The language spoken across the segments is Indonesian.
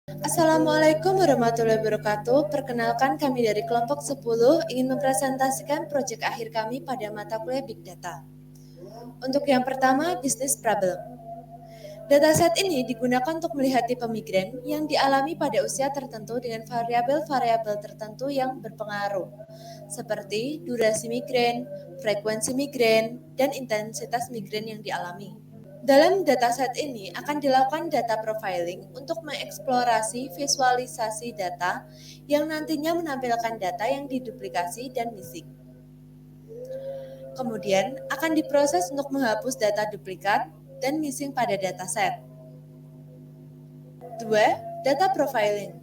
Assalamualaikum warahmatullahi wabarakatuh. Perkenalkan kami dari kelompok 10 ingin mempresentasikan proyek akhir kami pada mata kuliah Big Data. Untuk yang pertama, Business Problem. Dataset ini digunakan untuk melihat tipe migren yang dialami pada usia tertentu dengan variabel-variabel tertentu yang berpengaruh, seperti durasi migren, frekuensi migren, dan intensitas migren yang dialami. Dalam dataset ini akan dilakukan data profiling untuk mengeksplorasi visualisasi data yang nantinya menampilkan data yang diduplikasi dan missing. Kemudian akan diproses untuk menghapus data duplikat dan missing pada dataset. 2. Data profiling.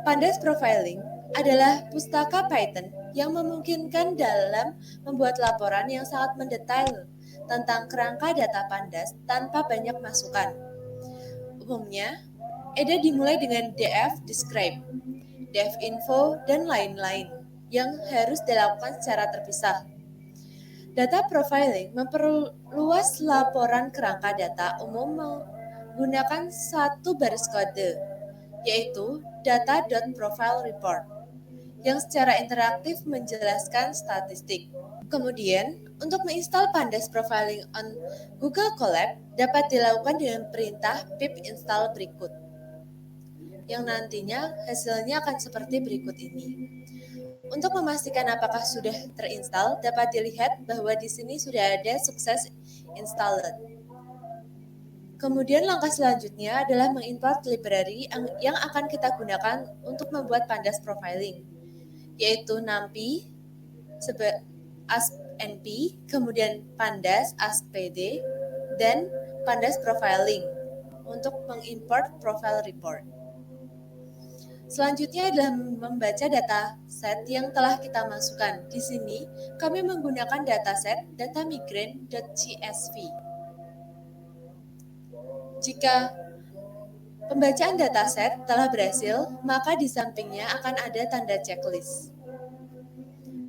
Pandas profiling adalah pustaka Python yang memungkinkan dalam membuat laporan yang sangat mendetail tentang kerangka data pandas tanpa banyak masukan. Umumnya, EDA dimulai dengan df describe, def info, dan lain-lain yang harus dilakukan secara terpisah. Data profiling memperluas laporan kerangka data umum menggunakan satu baris kode, yaitu data.profile report, yang secara interaktif menjelaskan statistik. Kemudian, untuk menginstal Pandas Profiling on Google Colab dapat dilakukan dengan perintah pip install berikut, yang nantinya hasilnya akan seperti berikut ini. Untuk memastikan apakah sudah terinstall, dapat dilihat bahwa di sini sudah ada sukses installed. Kemudian langkah selanjutnya adalah mengimport library yang akan kita gunakan untuk membuat Pandas Profiling, yaitu NumPy, ASP.NP, kemudian Pandas ASP.PD, dan Pandas Profiling untuk mengimport profile report. Selanjutnya adalah membaca dataset yang telah kita masukkan. Di sini kami menggunakan dataset datamigran.csv. Jika pembacaan dataset telah berhasil, maka di sampingnya akan ada tanda checklist.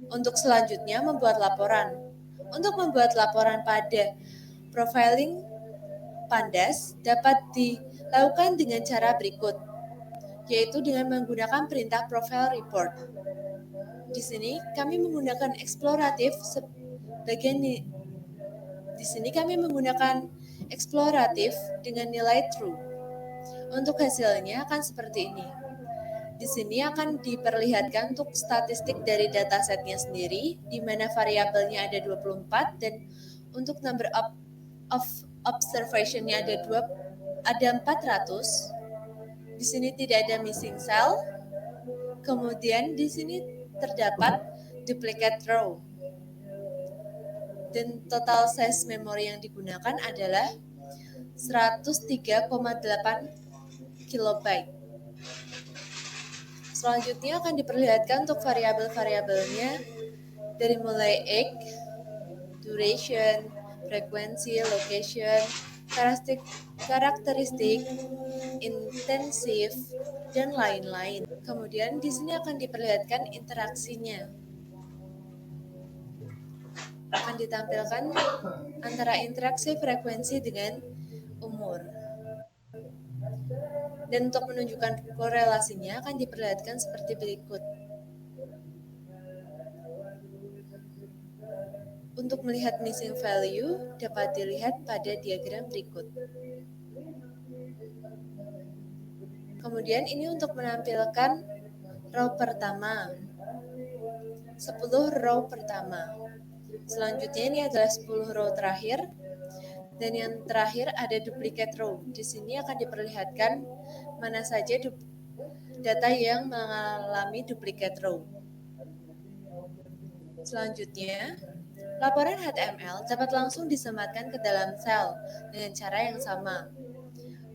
Untuk selanjutnya membuat laporan. Untuk membuat laporan pada profiling Pandas dapat dilakukan dengan cara berikut, yaitu dengan menggunakan perintah profile report. Di sini kami menggunakan eksploratif dengan nilai true. Untuk hasilnya akan seperti ini. Di sini akan diperlihatkan untuk statistik dari datasetnya sendiri, di mana variabelnya ada 24 dan untuk number of observation-nya ada 400. Di sini tidak ada missing cell. Kemudian di sini terdapat duplicate row. Dan total size memori yang digunakan adalah 103,8 kilobyte. Selanjutnya akan diperlihatkan untuk variabel-variabelnya dari mulai age, duration, frekuensi, location, karakteristik, intensif, dan lain-lain. Kemudian di sini akan diperlihatkan interaksinya. Akan ditampilkan antara interaksi frekuensi dengan umur. Dan untuk menunjukkan korelasinya akan diperlihatkan seperti berikut. Untuk melihat missing value dapat dilihat pada diagram berikut. Kemudian ini untuk menampilkan row pertama, 10 row pertama. Selanjutnya ini adalah 10 row terakhir, dan yang terakhir ada duplicate row. Di sini akan diperlihatkan mana saja data yang mengalami duplicate row. Selanjutnya, laporan HTML dapat langsung disematkan ke dalam sel dengan cara yang sama.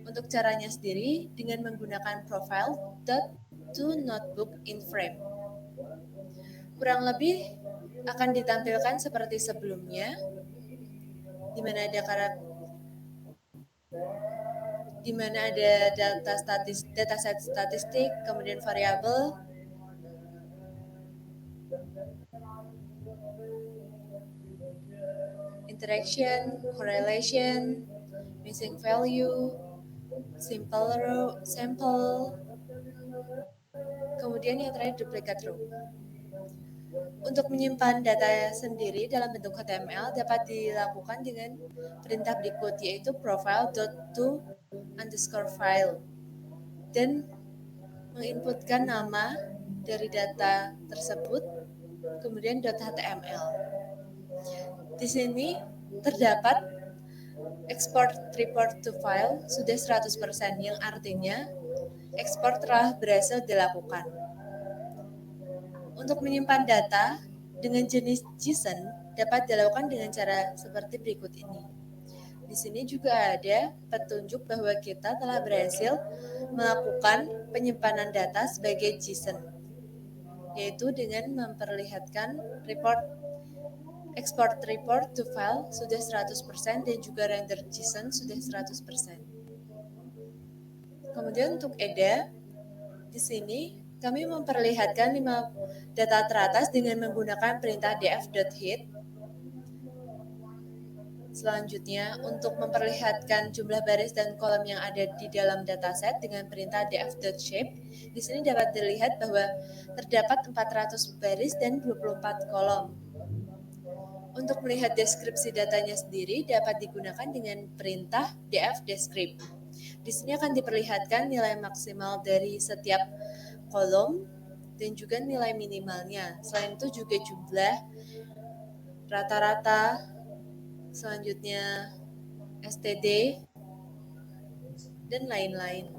Untuk caranya sendiri dengan menggunakan profile.toNotebook.inFrame. Kurang lebih akan ditampilkan seperti sebelumnya, di mana ada dataset statistik, kemudian variabel, interaction, correlation, missing value, simple row, sample, kemudian yang terakhir duplicate row. Untuk menyimpan data sendiri dalam bentuk HTML dapat dilakukan dengan perintah berikut, yaitu profile.to_file dan menginputkan nama dari data tersebut, kemudian .html. Di sini terdapat export report to file sudah 100%, yang artinya ekspor telah berhasil dilakukan. Untuk menyimpan data dengan jenis JSON dapat dilakukan dengan cara seperti berikut ini. Di sini juga ada petunjuk bahwa kita telah berhasil melakukan penyimpanan data sebagai JSON, yaitu dengan memperlihatkan export report to file sudah 100% dan juga render JSON sudah 100%. Kemudian untuk EDA, di sini kami memperlihatkan 5 data teratas dengan menggunakan perintah df.hit. Selanjutnya, untuk memperlihatkan jumlah baris dan kolom yang ada di dalam dataset dengan perintah df.shape, di sini dapat dilihat bahwa terdapat 400 baris dan 24 kolom. Untuk melihat deskripsi datanya sendiri dapat digunakan dengan perintah df.descript. Di sini akan diperlihatkan nilai maksimal dari setiap kolom dan juga nilai minimalnya. Selain itu juga jumlah, rata-rata, selanjutnya STD, dan lain-lain.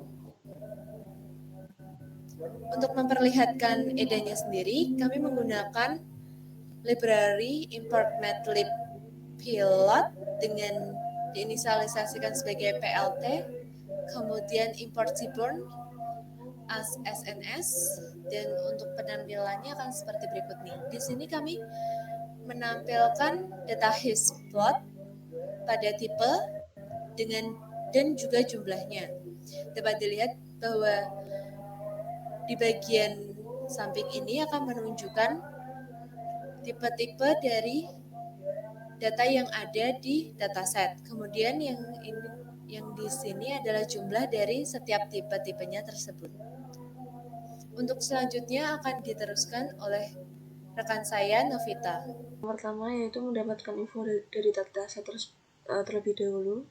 Untuk memperlihatkan EDA-nya sendiri, kami menggunakan library import mathlib pilot dengan diinisialisasikan sebagai PLT, kemudian import seaborn as SNS, dan untuk penampilannya akan seperti berikut nih. Di sini kami menampilkan data hishplot pada tipe dengan dan juga jumlahnya. Dapat dilihat bahwa di bagian samping ini akan menunjukkan tipe-tipe dari data yang ada di dataset. Kemudian yang di sini adalah jumlah dari setiap tipe-tipenya tersebut. Untuk selanjutnya akan diteruskan oleh rekan saya, Novita. Yang pertama yaitu mendapatkan info dari dataset terlebih dahulu.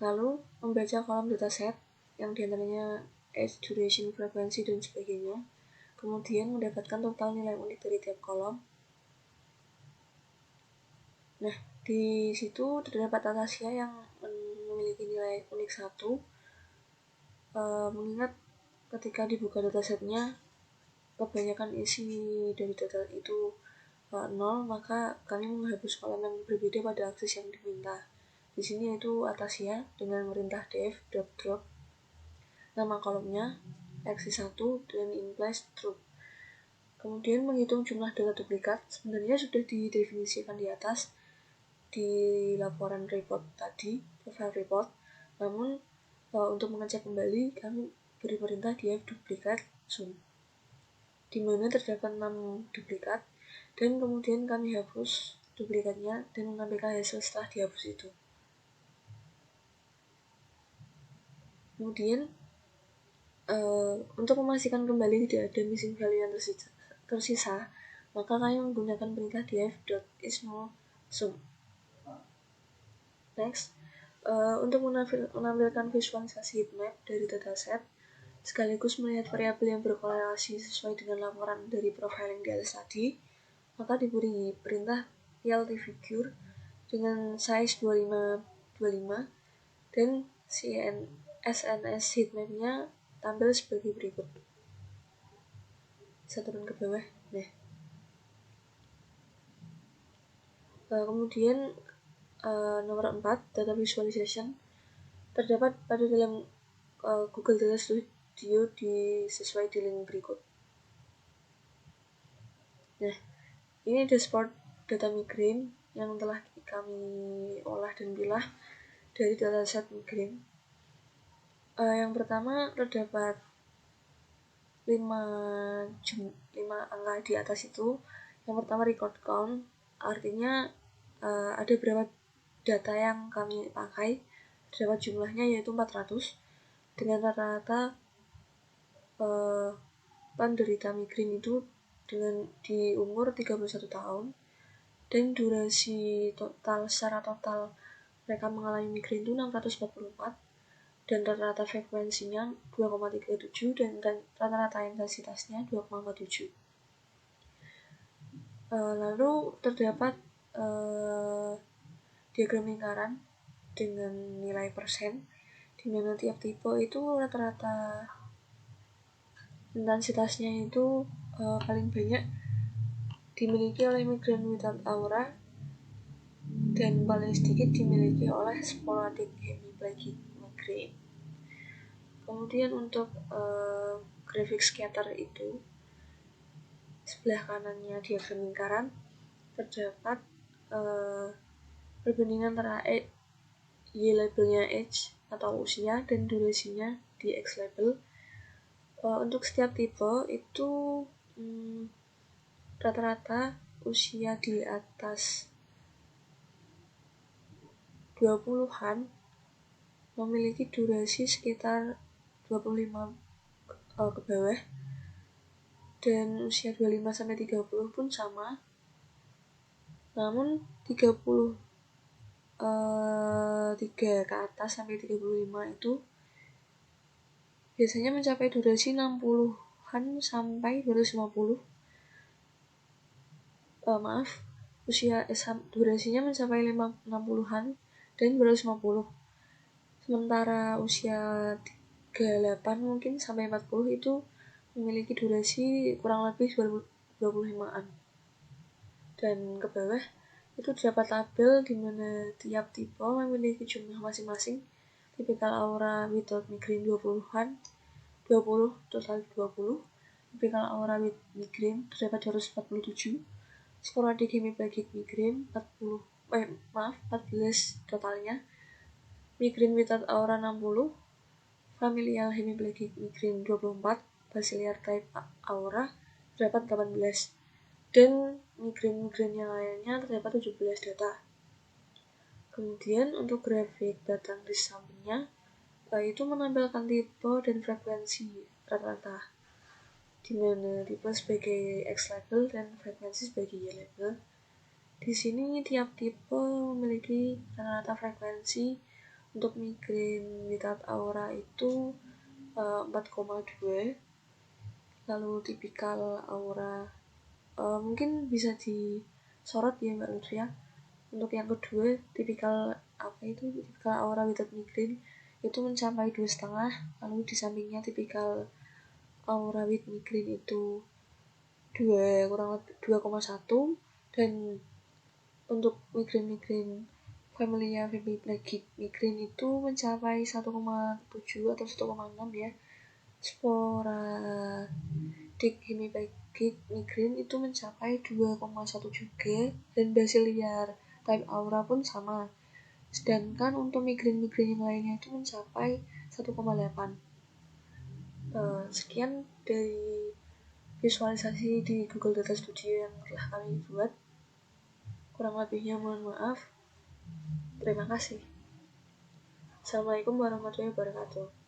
Lalu membaca kolom dataset yang diantaranya age, duration, frekuensi, dan sebagainya. Kemudian mendapatkan total nilai unik dari tiap kolom. Nah, di situ terdapat Atasia yang memiliki nilai unik 1. Mengingat ketika dibuka datasetnya kebanyakan isi dari data itu 0, maka kami menghapus kolom yang berbeda pada akses yang diminta. Di sini yaitu Atasia dengan perintah def.drop nama kolomnya x1 dan implies true. Kemudian menghitung jumlah data duplikat sebenarnya sudah didefinisikan di atas di laporan report tadi, profile report. Namun untuk mengecek kembali kami beri perintah df.duplicate zoom, di mana terdapat 6 duplikat dan kemudian kami hapus duplikatnya dan menampilkan hasil setelah dihapus itu. Kemudian untuk memastikan kembali tidak ada missing value yang tersisa, maka kami menggunakan perintah df.isMoSum. Next, untuk menampilkan visualisasi heatmap dari dataset sekaligus melihat variabel yang berkorelasi sesuai dengan laporan dari profiling di atas tadi, maka diberi perintah pltfigure dengan size 2525 dan SNS heatmap-nya tampil sebagai berikut. Saya turun ke bawah. Nah, kemudian nomor 4, data visualization terdapat pada dalam Google Data Studio sesuai di link berikut. Nah, ini dashboard data migraine yang telah kami olah dan pilah dari dataset migraine. Yang pertama terdapat 5 angka di atas itu. Yang pertama record count, artinya ada berapa data yang kami pakai terdapat jumlahnya yaitu 400 dengan rata-rata penderita migrain itu dengan di umur 31 tahun dan durasi secara total mereka mengalami migrain itu 644 dan rata-rata frekuensinya 2,37 dan rata-rata intensitasnya 2,47. Lalu terdapat diagram lingkaran dengan nilai persen di mana tiap tipe itu rata-rata intensitasnya itu paling banyak dimiliki oleh migrain without aura dan paling sedikit dimiliki oleh sporadic hemiplegic migraine. Kemudian untuk grafik scatter itu sebelah kanannya diagram lingkaran terdapat perbandingan antara Y labelnya age atau usia dan durasinya di X label. Untuk setiap tipe itu rata-rata usia di atas 20-an memiliki durasi sekitar 25 ke bawah dan usia 25-30 pun sama. Namun 33 ke atas sampai 35 itu biasanya mencapai durasi 60-an sampai 250. Durasinya mencapai 60-an dan 250. Sementara usia 38 mungkin sampai 40 itu memiliki durasi kurang lebih 25-an. Dan ke bawah itu terdapat tabel di mana tiap tipe memiliki jumlah masing-masing. Tipikal aura without migraine 20-an, 20 total 20. Tipikal aura with migraine terdapat 247. Sporadic hemiplegic migraine 14 totalnya. Migraine without aura 60. Familial hemiplegic migraine 24. Basilar type aura terdapat 18. Dan migrain-migrain yang lainnya terdapat 17 data. Kemudian untuk grafik batang di sampingnya itu menampilkan tipe dan frekuensi rata-rata di mana tipe sebagai X label dan frekuensi sebagai Y label. Di sini tiap tipe memiliki rata-rata frekuensi. Untuk migrain without aura itu 4,2. Lalu tipikal aura mungkin bisa disorot ya Mbak Lutfia. Untuk yang kedua, tipikal aura without migraine itu mencapai 2,5. Lalu di sampingnya tipikal aura with migraine itu 2,1 dan untuk migrain familial hemiplegic migraine itu mencapai 1,7 atau 1,6 ya. Sporadic hemiplegic migraine itu mencapai 2,1 juga dan basilar type aura pun sama. Sedangkan untuk migrain yang lainnya itu mencapai 1,8. Sekian dari visualisasi di Google Data Studio yang telah kami buat. Kurang lebihnya mohon maaf. Terima kasih. Assalamualaikum warahmatullahi wabarakatuh.